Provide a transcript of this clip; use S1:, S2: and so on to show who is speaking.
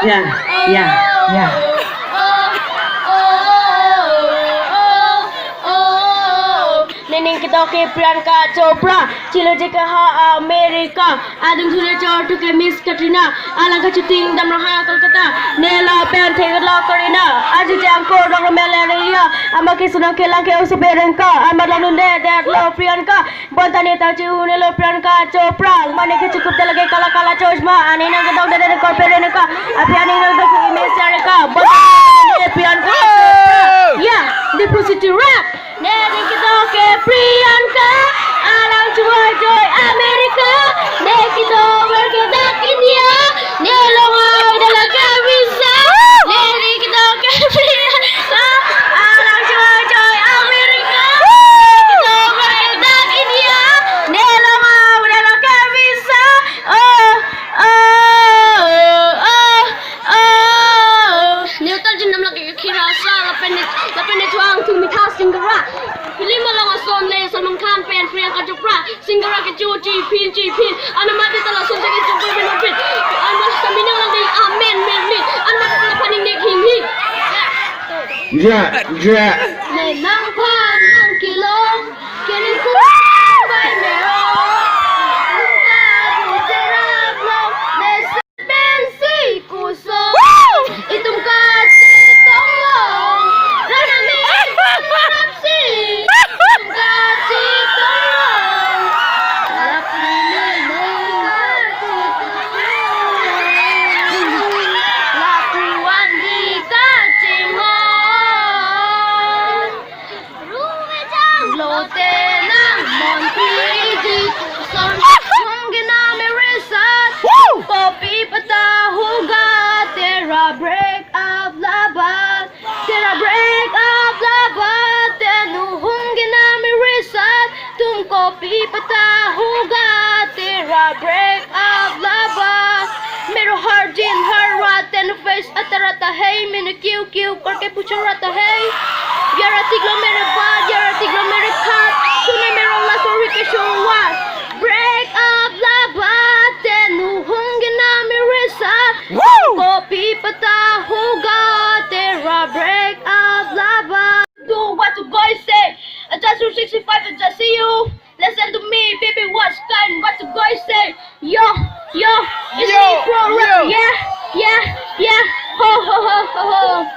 S1: Yeah, yeah, yeah.
S2: Nening kita ke Priyanka Chopra, Chilo jika ha Amerika, Adam Sule Chor to ke Miss Katrina, Alanga Chuting Damraha Kolkata, Nela Pen Tegala Kareena, Ajijam Ko Dong Melaria, Amaki Suna Kela ke Usi Priyanka, Amadalunde that love Priyanka, Bontanita Chunelo Priyanka Chopra, Maniki Chukut Telege Kala Kala Chosma, and in a dog that korpi Renuka, a piano of the Miss Erica, Priyanka Chopra, yeah, Diphu City Rap. Nening kita ke Priyanka, alang joy joy Amerika, nek kita berkedak India, nelongai dalam kebisa. Nening kita ke Priyanka, alang joy joy Amerika, nek kita berkedak India, nelongai dalam kebisa. Oh oh oh oh. Neutal jenam lagi kira salah lapen tuang tu mitha singara. Film malang ason le Salman Khan pen Priyanka Chopra singara ke chuchi pin ana mati tala son jagi chopra benopin ana samina lang amen men ana tala paning ne hing
S1: Yeah, yeah.
S2: le nang phan nang kilong kenen ku bai mero itum kasi tolong ranami rapsi itum kasi tolong lapuan di kacingon rumejang lote ng monti di tuson kung ginami resat kopi patahuga tera break up labat tenuhung ginami resat tumko pipata huga tera break up labat mero hardin harwa ten face atarata hey mene kiu korke pucharata hey yara tiglo mere bad yara tiglo mere kat sune mero la sorry ke showat break up labat tenuhung ginami resat kopi pata huga tera break up lava. Do what the boys say. Adjust to 65 and just see you. Listen to me, baby. What's kind? What the boys say? Yo, it's me, pro rap. Yeah. Ho.